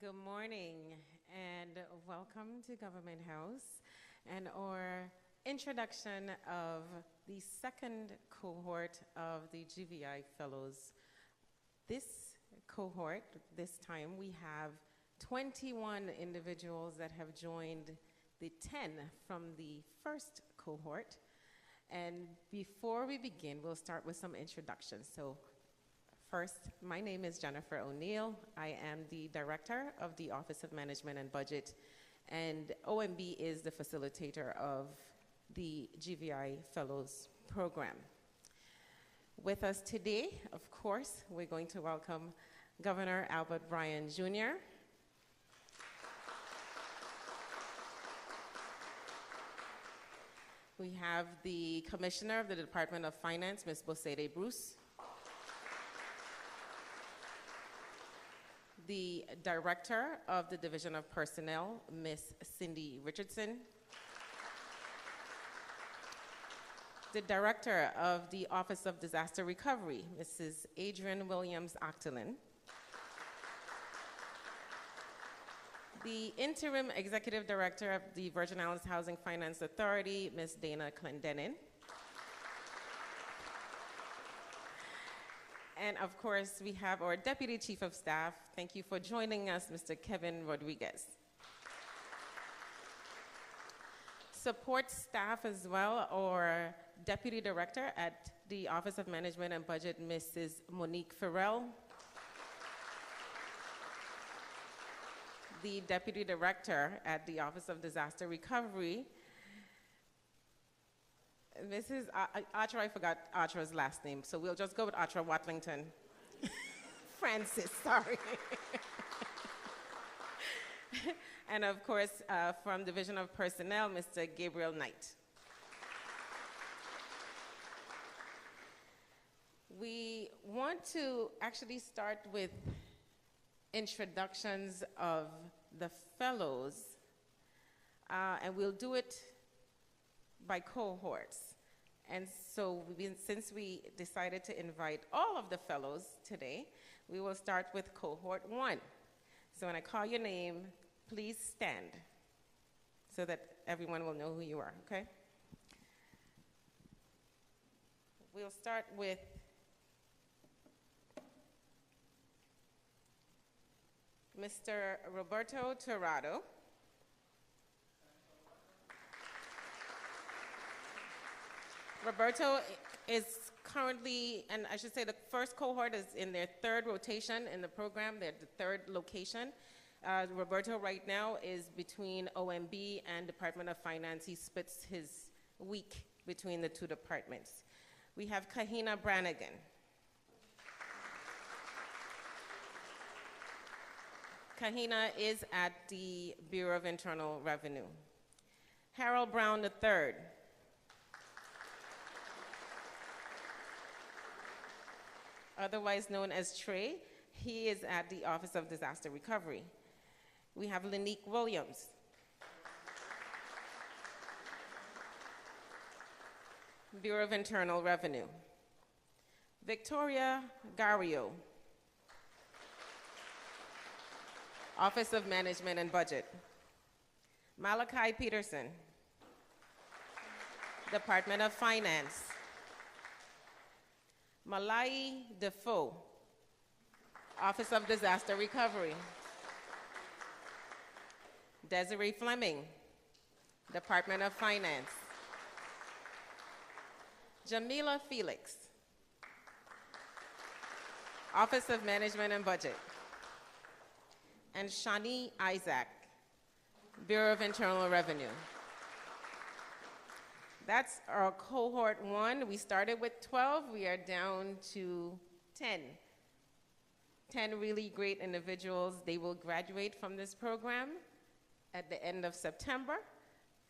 Good morning and welcome to Government House and our introduction of the second cohort of the GVI Fellows. This cohort, this time, we have 21 individuals that have joined the 10 from the first cohort. And before we begin, we'll start with some introductions. So first, my name is Jennifer O'Neill. I am the director of the Office of Management and Budget, and OMB is the facilitator of the GVI Fellows program. With us today, of course, we're going to welcome Governor Albert Bryan Jr., we have the Commissioner of the Department of Finance, Ms. Bosede Bruce, the Director of the Division of Personnel, Ms. Cindy Richardson, the Director of the Office of Disaster Recovery, Mrs. Adrienne Williams-Octolin, the Interim Executive Director of the Virgin Islands Housing Finance Authority, Ms. Dana Clendenin, and of course, we have our Deputy Chief of Staff. Thank you for joining us, Mr. Kevin Rodriguez. Support staff as well, our Deputy Director at the Office of Management and Budget, Mrs. Monique Farrell. The Deputy Director at the Office of Disaster Recovery, Mrs. Archer, I forgot Archer's last name, so we'll just go with Archer Watlington. Francis, sorry. And of course, from Division of Personnel, Mr. Gabriel Knight. We want to actually start with introductions of the fellows, and we'll do it by cohorts. And so since we decided to invite all of the fellows today, we will start with cohort 1. So when I call your name, please stand so that everyone will know who you are, okay? We'll start with Mr. Roberto Torrado. Roberto is currently, and I should say the first cohort is in their third rotation in the program. They're the third location. Roberto right now is between OMB and Department of Finance. He splits his week between the two departments. We have Kahina Brannigan. Kahina is at the Bureau of Internal Revenue. Harold Brown III. Otherwise known as Trey, he is at the Office of Disaster Recovery. We have Lanique Williams. Bureau of Internal Revenue. Victoria Gario. Office of Management and Budget. Malachi Peterson. Department of Finance. Malai Defoe, Office of Disaster Recovery. Desiree Fleming, Department of Finance. Jamila Felix, Office of Management and Budget. And Shani Isaac, Bureau of Internal Revenue. That's our cohort 1. We started with 12. We are down to 10. 10 really great individuals. They will graduate from this program at the end of September.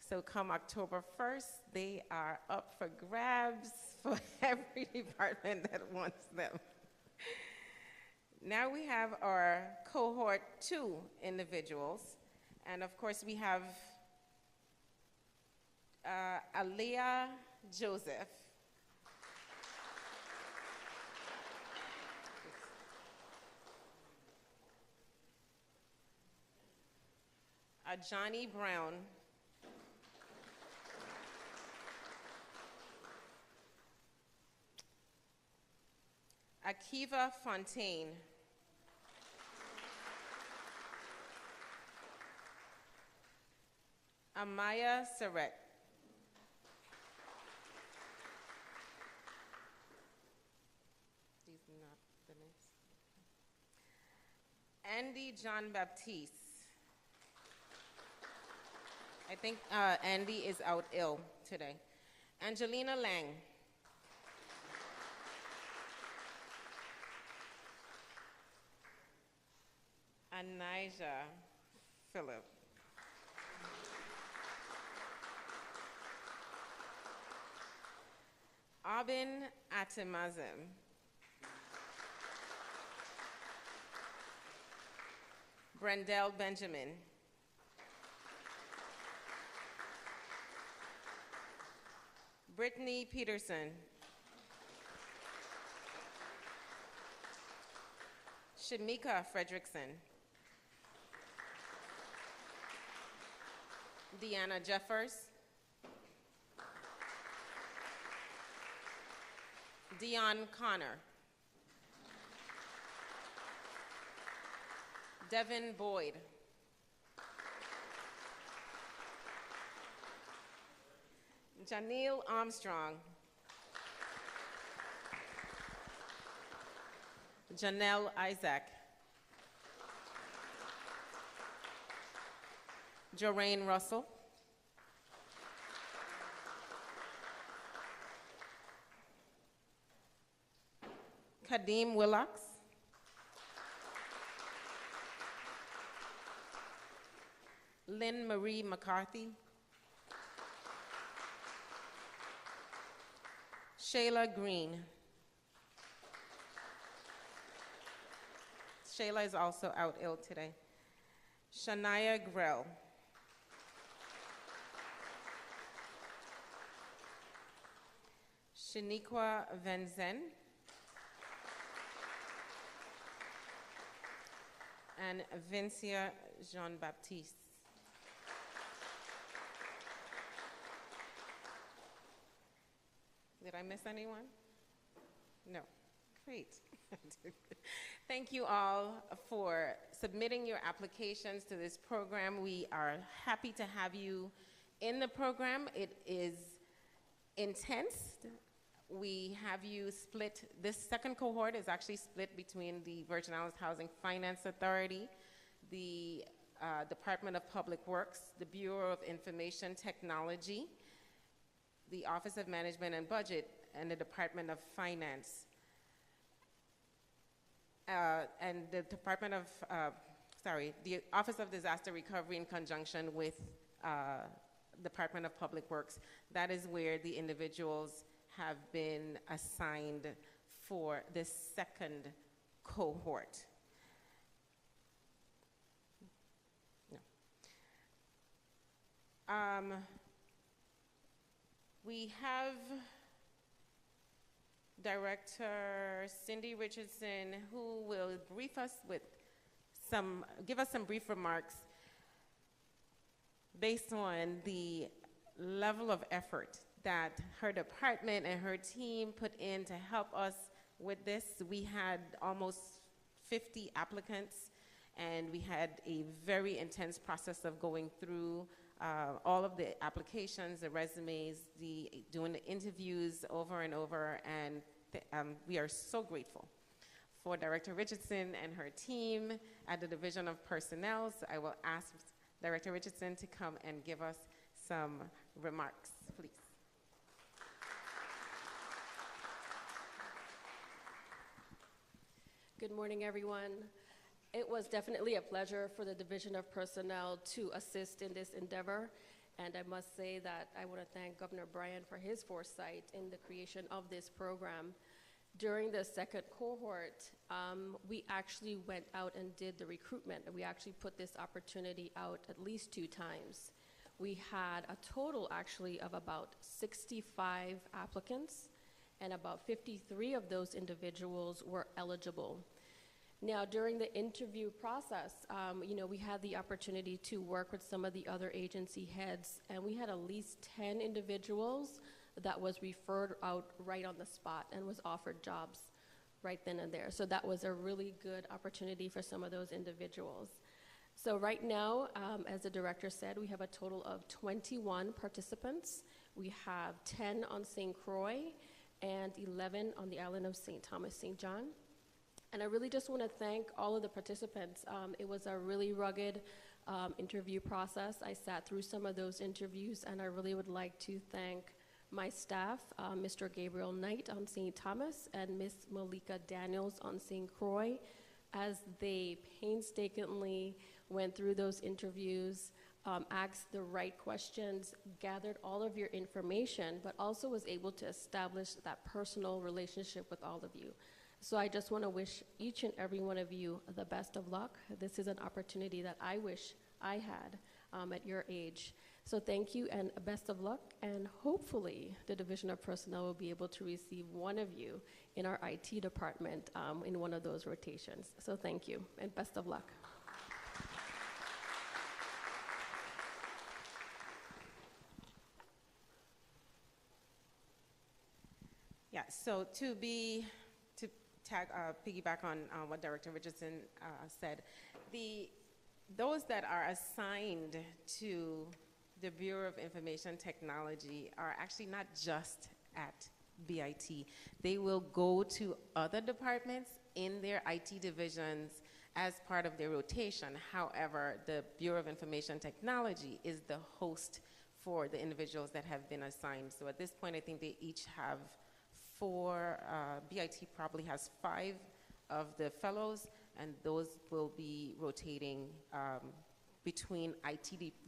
So come October 1st, they are up for grabs for every department that wants them. Now we have our cohort 2 individuals. And of course, we have Alea Joseph. Johnny Brown. Akiva Fontaine. Amaya Surratt. These are not the names. Andy John Baptiste. I think Andy is out ill today. Angelina Lang. Anijah Phillip. Abin Atimazim. Brendel Benjamin. Brittany Peterson. Shamika Fredrickson. Deanna Jeffers. Dion Connor. Devin Boyd. Janelle Armstrong. Janelle Isaac. Joraine Russell. Kadeem Willocks. Lynn Marie McCarthy. Shayla Green. Shayla is also out ill today. Shania Grell. Shaniqua Venzen. And Vincia Jean-Baptiste. Did I miss anyone? No. Great. Thank you all for submitting your applications to this program. We are happy to have you in the program. It is intense. We have you split. This second cohort is actually split between the Virgin Islands Housing Finance Authority, the Department of Public Works, the Bureau of Information Technology, the Office of Management and Budget, and the Department of Finance. And the the Office of Disaster Recovery in conjunction with Department of Public Works. That is where the individuals have been assigned for this second cohort. No. We have Director Cindy Richardson, who will give us some brief remarks based on the level of effort that her department and her team put in to help us with this. We had almost 50 applicants, and we had a very intense process of going through all of the applications, the resumes, doing the interviews over and over, and we are so grateful for Director Richardson and her team at the Division of Personnel. So I will ask Director Richardson to come and give us some remarks, please. Good morning, everyone. It was definitely a pleasure for the Division of Personnel to assist in this endeavor, and I must say that I want to thank Governor Bryan for his foresight in the creation of this program. During the second cohort, we actually went out and did the recruitment, and we actually put this opportunity out at least 2 times. We had a total actually of about 65 applicants, and about 53 of those individuals were eligible. Now, during the interview process, we had the opportunity to work with some of the other agency heads, and we had at least 10 individuals that was referred out right on the spot and was offered jobs right then and there. So that was a really good opportunity for some of those individuals. So right now, as the director said, we have a total of 21 participants. We have 10 on St. Croix and 11 on the island of St. Thomas, St. John. And I really just want to thank all of the participants. It was a really rugged interview process. I sat through some of those interviews, and I really would like to thank my staff, Mr. Gabriel Knight on St. Thomas and Ms. Malika Daniels on St. Croix, as they painstakingly went through those interviews, asked the right questions, gathered all of your information, but also was able to establish that personal relationship with all of you. So I just want to wish each and every one of you the best of luck. This is an opportunity that I wish I had at your age. So thank you and best of luck, and hopefully the Division of Personnel will be able to receive one of you in our IT department in one of those rotations. So thank you and best of luck. Yeah, so to piggyback on what Director Richardson said, those that are assigned to the Bureau of Information Technology are actually not just at BIT. They will go to other departments in their IT divisions as part of their rotation. However, the Bureau of Information Technology is the host for the individuals that have been assigned. So at this point, I think they each have 4, BIT probably has 5 of the fellows, and those will be rotating between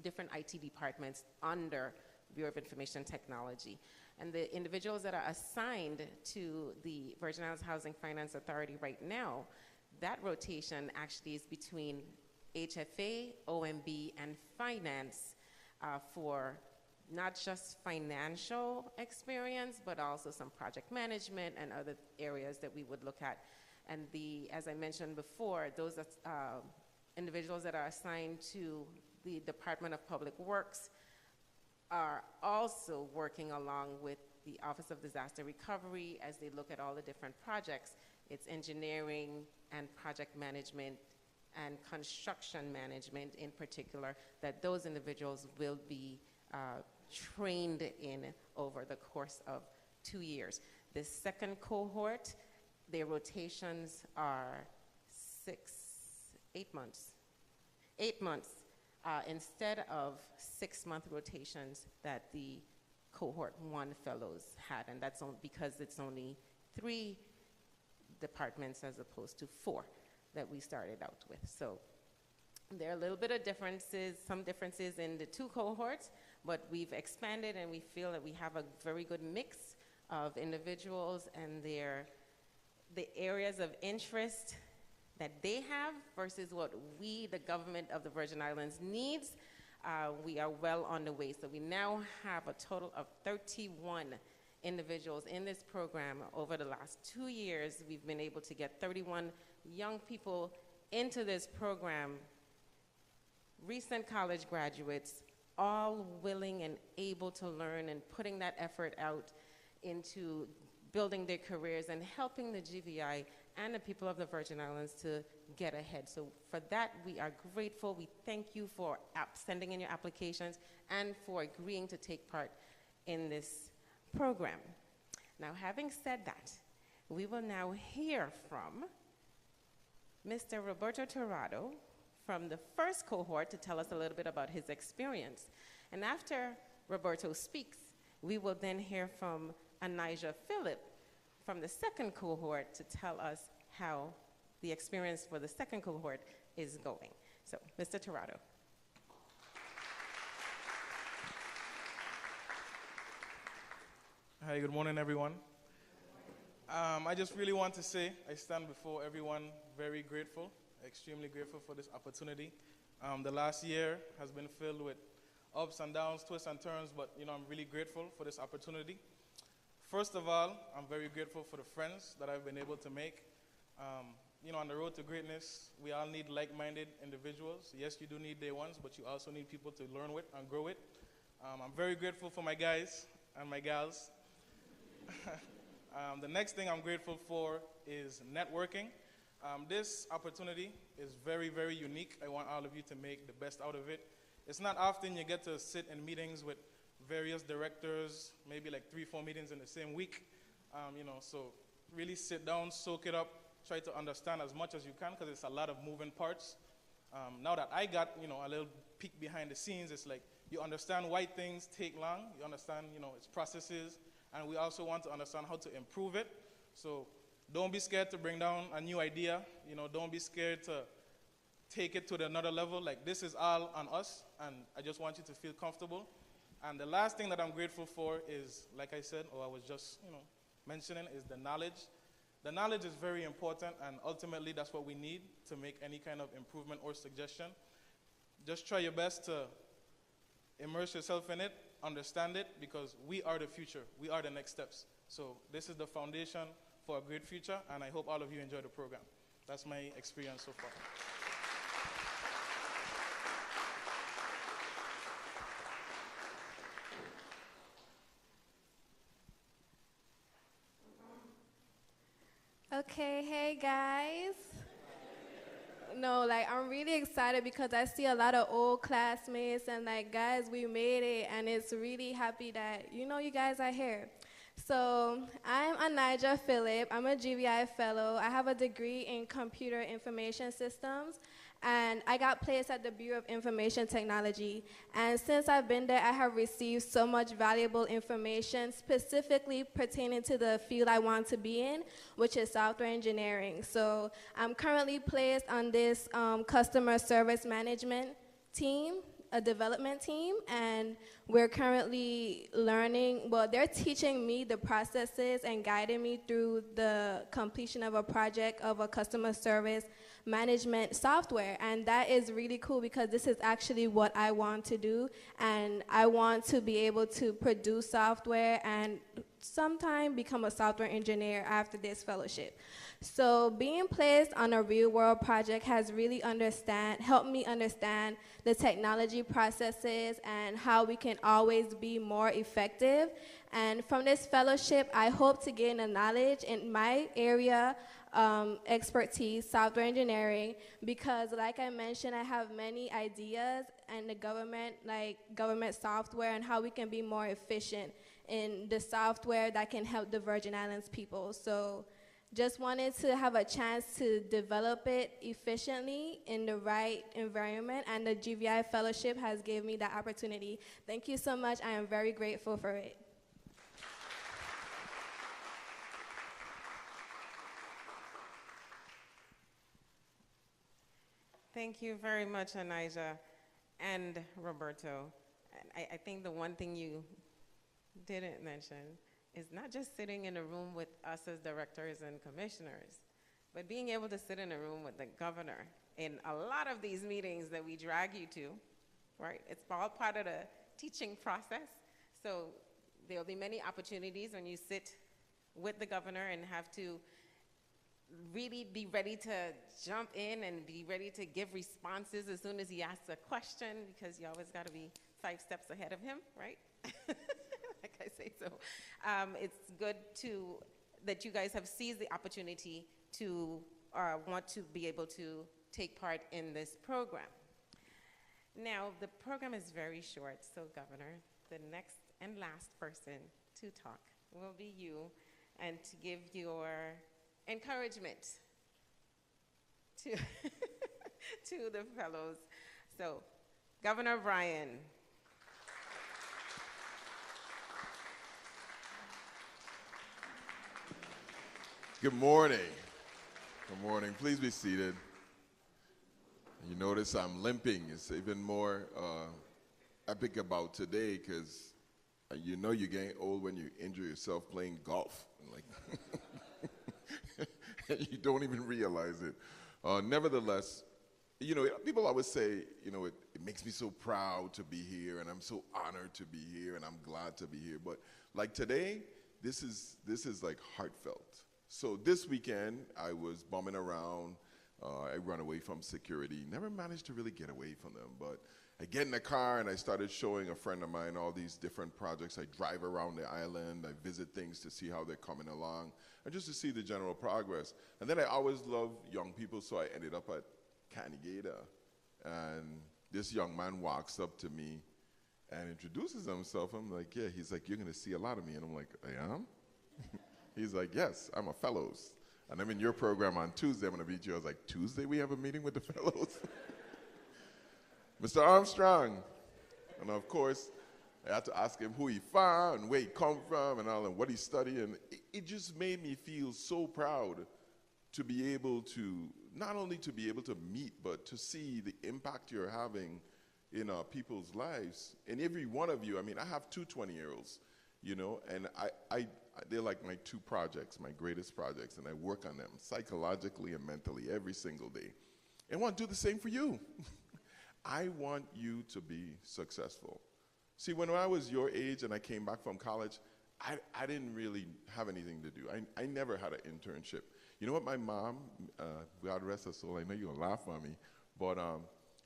different IT departments under Bureau of Information Technology. And the individuals that are assigned to the Virgin Islands Housing Finance Authority right now, that rotation actually is between HFA, OMB, and finance for not just financial experience, but also some project management and other areas that we would look at. And as I mentioned before, those individuals that are assigned to the Department of Public Works are also working along with the Office of Disaster Recovery as they look at all the different projects. It's engineering and project management and construction management in particular that those individuals will be trained in over the course of 2 years. The second cohort, their rotations are 8 months. 8 months instead of 6-month rotations that the cohort 1 fellows had, and that's because it's only 3 departments as opposed to 4 that we started out with. So there are a little bit of differences, some differences in the 2 cohorts, but we've expanded and we feel that we have a very good mix of individuals and the areas of interest that they have versus what we, the government of the Virgin Islands, needs. We are well on the way. So we now have a total of 31 individuals in this program. Over the last 2 years, we've been able to get 31 young people into this program, recent college graduates, all willing and able to learn and putting that effort out into building their careers and helping the GVI and the people of the Virgin Islands to get ahead. So for that, we are grateful. We thank you for sending in your applications and for agreeing to take part in this program. Now, having said that, we will now hear from Mr. Roberto Torrado from the first cohort to tell us a little bit about his experience. And after Roberto speaks, we will then hear from Anijah Phillip from the second cohort to tell us how the experience for the second cohort is going. So, Mr. Torrado. Hi, good morning, everyone. I just really want to say I stand before everyone very grateful, extremely grateful for this opportunity. The last year has been filled with ups and downs, twists and turns, but I'm really grateful for this opportunity. First of all, I'm very grateful for the friends that I've been able to make. on the road to greatness, we all need like-minded individuals. Yes, you do need day ones, but you also need people to learn with and grow with. I'm very grateful for my guys and my gals. The next thing I'm grateful for is networking. This opportunity is very, very unique. I want all of you to make the best out of it. It's not often you get to sit in meetings with various directors, maybe like 3-4 meetings in the same week. So really sit down, soak it up, try to understand as much as you can, because it's a lot of moving parts. Now that I got, a little peek behind the scenes, it's like you understand why things take long, you understand, its processes, and we also want to understand how to improve it. So don't be scared to bring down a new idea. Don't be scared to take it to another level. Like, this is all on us, and I just want you to feel comfortable. And the last thing that I'm grateful for is, like I said, or I was just, mentioning, is the knowledge. The knowledge is very important, and ultimately that's what we need to make any kind of improvement or suggestion. Just try your best to immerse yourself in it, understand it, because we are the future. We are the next steps. So this is the foundation for a great future, and I hope all of you enjoy the program. That's my experience so far. Okay, hey guys. No, I'm really excited because I see a lot of old classmates and guys, we made it, and it's really happy that, you guys are here. So I'm Anija Phillip. I'm a GVI fellow. I have a degree in computer information systems, and I got placed at the Bureau of Information Technology. And since I've been there, I have received so much valuable information specifically pertaining to the field I want to be in, which is software engineering. So I'm currently placed on this customer service management team, a development team, and we're currently learning, they're teaching me the processes and guiding me through the completion of a project of a customer service management software. And that is really cool because this is actually what I want to do, and I want to be able to produce software and sometime become a software engineer after this fellowship. So being placed on a real-world project has really helped me understand the technology processes and how we can always be more effective. And from this fellowship, I hope to gain a knowledge in my area expertise, software engineering, because like I mentioned, I have many ideas in the government, like government software, and how we can be more efficient in the software that can help the Virgin Islands people. So just wanted to have a chance to develop it efficiently in the right environment, and the GVI Fellowship has given me that opportunity. Thank you so much. I am very grateful for it. Thank you very much, Anija and Roberto. And I think the one thing you didn't mention is not just sitting in a room with us as directors and commissioners, but being able to sit in a room with the governor in a lot of these meetings that we drag you to, right? It's all part of the teaching process. So there'll be many opportunities when you sit with the governor and have to really be ready to jump in and be ready to give responses as soon as he asks a question, because you always got to be 5 steps ahead of him, right? Like I say, so it's good that you guys have seized the opportunity to want to be able to take part in this program. Now, the program is very short, so Governor, the next and last person to talk will be you, and to give your encouragement to, to the fellows. So, Governor Bryan. Good morning. Good morning. Please be seated. You notice I'm limping. It's even more epic about today because you know you're getting old when you injure yourself playing golf. Like you don't even realize it. Nevertheless, you know, people always say, you know, it makes me so proud to be here, and I'm so honored to be here, and I'm glad to be here. But like today, this is like heartfelt. So this weekend, I was bumming around. I run away from security. Never managed to really get away from them, but I get in the car and I started showing a friend of mine all these different projects. I drive around the island. I visit things to see how they're coming along and just to see the general progress. And then I always love young people, so I ended up at Canigata. And this young man walks up to me and introduces himself. I'm like, yeah. He's like, you're going to see a lot of me. And I'm like, I am? He's like, yes, I'm a fellows. And I'm in your program on Tuesday. I'm going to meet you. I was like, Tuesday we have a meeting with the fellows? Mr. Armstrong. And of course, I had to ask him who he found and where he come from and all and what he studied. And it just made me feel so proud to be able to, not only to be able to meet, but to see the impact you're having in people's lives. And every one of you, I mean, I have two 20-year-olds, you know, and they're like my two projects, my greatest projects, and I work on them psychologically and mentally every single day. And I want to do the same for you. I want you to be successful. See, when I was your age and I came back from college, I didn't really have anything to do. I never had an internship. You know what my mom, God rest her soul, I know you're going to laugh at me, but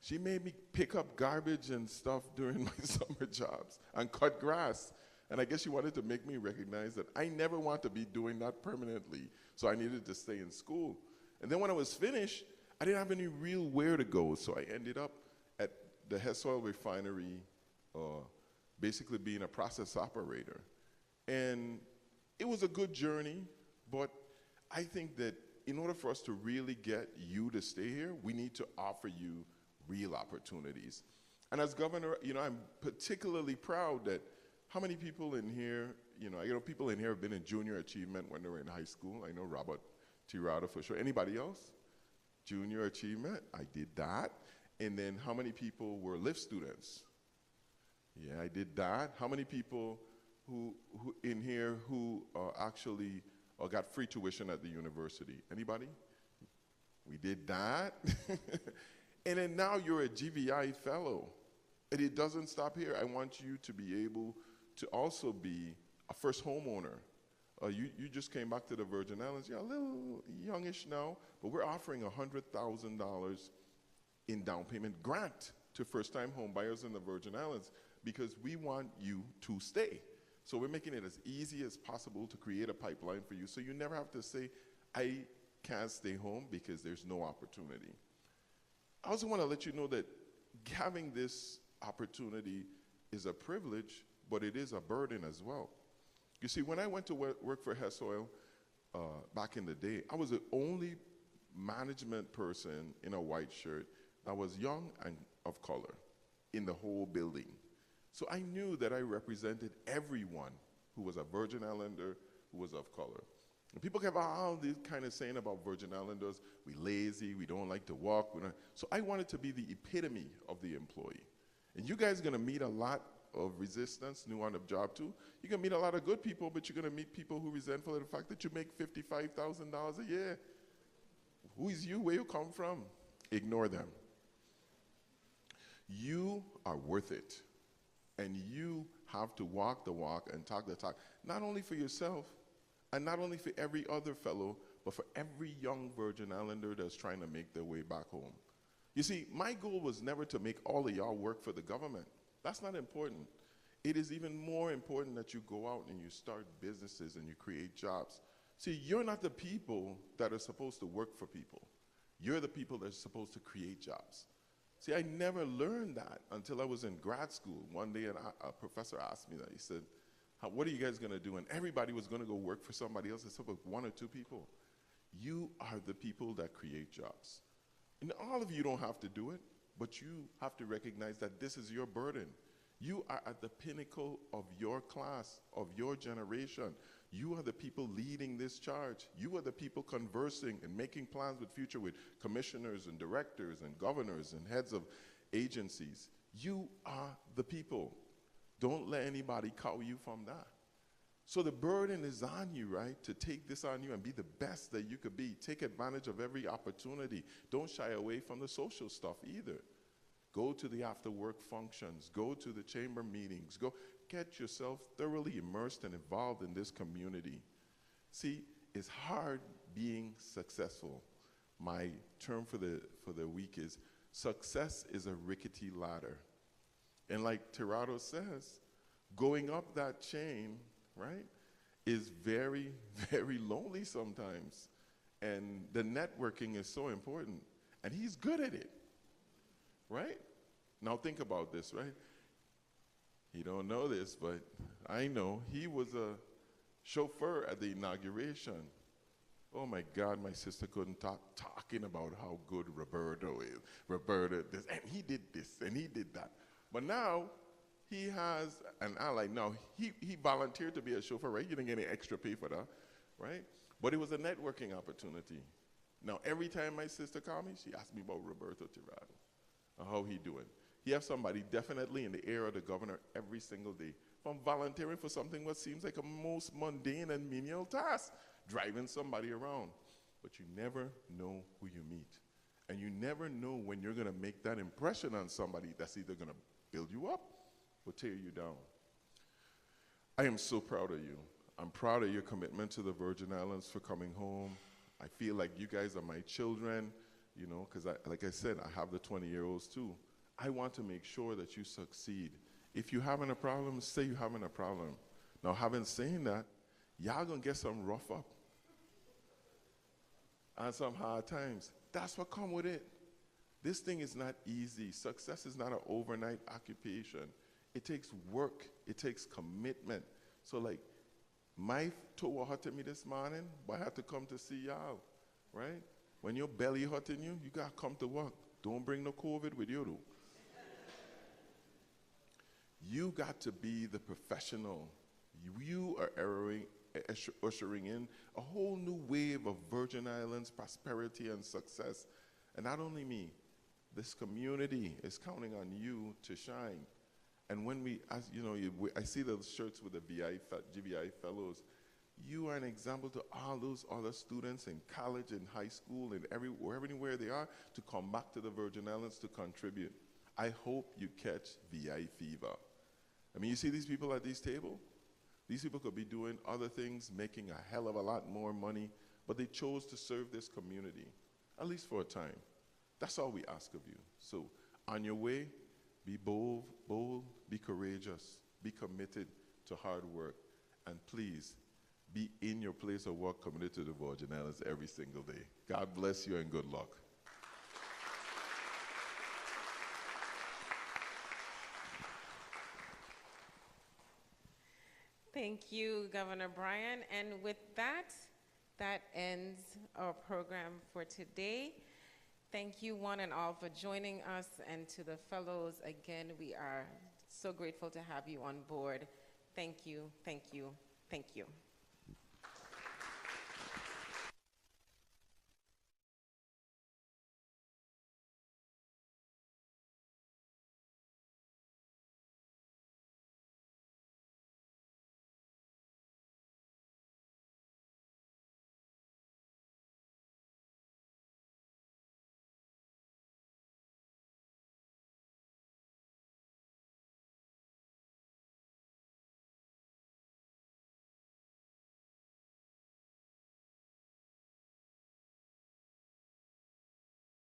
she made me pick up garbage and stuff during my summer jobs and cut grass. And I guess she wanted to make me recognize that I never want to be doing that permanently, so I needed to stay in school. And then when I was finished, I didn't have any real where to go, so I ended up at the Hess Oil Refinery, basically being a process operator. And it was a good journey, but I think that in order for us to really get you to stay here, we need to offer you real opportunities. And as governor, you know, I'm particularly proud that how many people in here, you know, people in here have been in junior achievement when they were in high school. I know Robert Tirada for sure. Anybody else? Junior achievement, I did that. And then how many people were lift students? Yeah, I did that. How many people who in here who actually got free tuition at the university? Anybody? We did that. And then now you're a GVI fellow. And it doesn't stop here. I want you to be able to also be a first homeowner. You just came back to the Virgin Islands. You're a little youngish now, but we're offering $100,000 in down payment grant to first-time home buyers in the Virgin Islands because we want you to stay. So we're making it as easy as possible to create a pipeline for you so you never have to say, I can't stay home because there's no opportunity. I also want to let you know that having this opportunity is a privilege, but it is a burden as well. You see, when I went to work for Hess Oil back in the day, I was the only management person in a white shirt that was young and of color in the whole building. So I knew that I represented everyone who was a Virgin Islander who was of color. And people kept all this kind of saying about Virgin Islanders, we lazy, we don't like to walk. So I wanted to be the epitome of the employee. And you guys are going to meet a lot of resistance, new on the job too. You're going to meet a lot of good people, but you're going to meet people who are resentful of the fact that you make $55,000 a year. Who is you? Where you come from? Ignore them. You are worth it. And you have to walk the walk and talk the talk, not only for yourself and not only for every other fellow, but for every young Virgin Islander that's trying to make their way back home. You see, my goal was never to make all of y'all work for the government. That's not important. It is even more important that you go out and you start businesses and you create jobs. See, you're not the people that are supposed to work for people. You're the people that are supposed to create jobs. See, I never learned that until I was in grad school. One day a professor asked me that. He said, what are you guys going to do? And everybody was going to go work for somebody else except for one or two people. You are the people that create jobs. And all of you don't have to do it, but you have to recognize that this is your burden. You are at the pinnacle of your class, of your generation. You are the people leading this charge. You are the people conversing and making plans with future with commissioners and directors and governors and heads of agencies. You are the people. Don't let anybody cow you from that. So the burden is on you, right, to take this on you and be the best that you could be. Take advantage of every opportunity. Don't shy away from the social stuff either. Go to the after-work functions. Go to the chamber meetings. Go get yourself thoroughly immersed and involved in this community. See, it's hard being successful. My term for the week is success is a rickety ladder. And like Tirado says, going up that chain, right, is very, very lonely sometimes. And the networking is so important. And he's good at it, right? Now think about this, right? He don't know this, but I know. He was a chauffeur at the inauguration. Oh my God, my sister couldn't stop talking about how good Roberto is. Roberto this, and he did this, and he did that. But now, he has an ally. Now, he volunteered to be a chauffeur, right? You didn't get any extra pay for that, right? But it was a networking opportunity. Now, every time my sister called me, she asked me about Roberto Tirado, and how he doing. He has somebody definitely in the ear of the governor every single day from volunteering for something what seems like a most mundane and menial task, driving somebody around. But you never know who you meet. And you never know when you're going to make that impression on somebody that's either going to build you up or tear you down. I am so proud of you. I'm proud of your commitment to the Virgin Islands for coming home. I feel like you guys are my children, you know, because like I said, I have the 20-year-olds too. I want to make sure that you succeed. If you're having a problem, say you're having a problem. Now, having said that, y'all gonna get some rough up and some hard times. That's what come with it. This thing is not easy. Success is not an overnight occupation. It takes work. It takes commitment. So like, my toe hurting me this morning, but I had to come to see y'all, right? When your belly hurting you, you gotta come to work. Don't bring no COVID with you, though. You got to be the professional. You are ushering in a whole new wave of Virgin Islands prosperity and success. And not only me, this community is counting on you to shine. And when we, as you know, I see those shirts with the GVI fellows. You are an example to all those other students in college and high school and everywhere they are to come back to the Virgin Islands to contribute. I hope you catch VI fever. I mean, you see these people at this table? These people could be doing other things, making a hell of a lot more money, but they chose to serve this community, at least for a time. That's all we ask of you. So on your way, be bold, be courageous, be committed to hard work, and please be in your place of work committed to the Virgin Islands every single day. God bless you and good luck. Thank you, Governor Bryan. And with that, that ends our program for today. Thank you one and all for joining us, and to the fellows, again, we are so grateful to have you on board. Thank you, thank you, thank you.